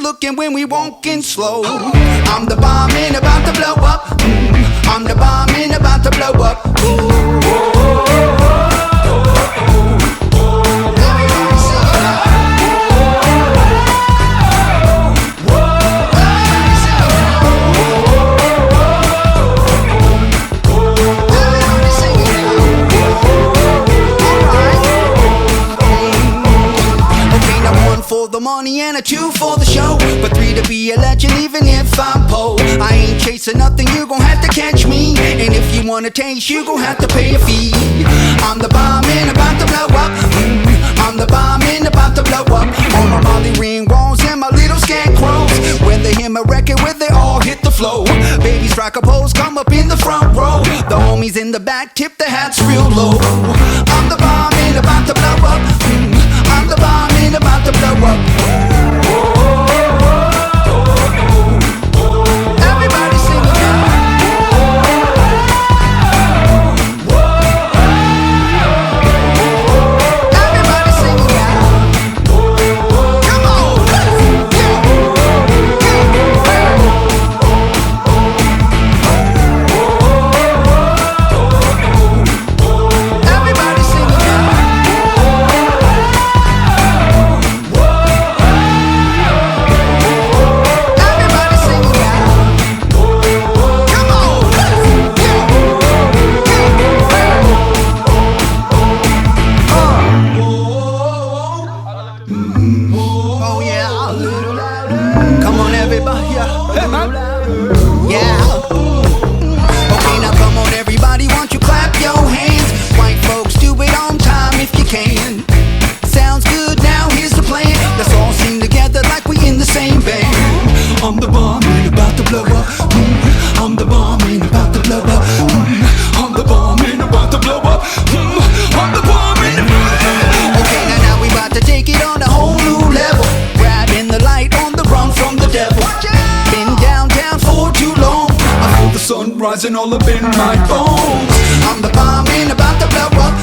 looking when we walking slow. I'm the bomb and about to blow up. I'm the bomb and about to blow up. The money and a 2 for the show, but 3 to be a legend even if I'm poor. I ain't chasing nothing, you gon' have to catch me, and if you wanna taste, you gon' have to pay a fee. I'm the bomb and about to blow up. I'm the bomb and about to blow up. On my Molly ring walls and my little scarecrows, when they hear my record, where they all hit the flow. Baby strike a pose, come up in the front row. The homies in the back tip their hats real low. I'm the bomb and about to blow up. I'm the bomb and about to blow up. Everybody sing it now. Everybody sing it now. Come on. Everybody sing it now. I'm the bomb and about to blow up. I'm the bomb and about to blow up. I'm the bomb and about to blow up. I'm the bomb and okay, now we about to take it on a whole new level. Grabbing the light on the run from the devil. Been downtown for too long. I feel the sun rising all up in my bones. I'm the bomb and about to blow up.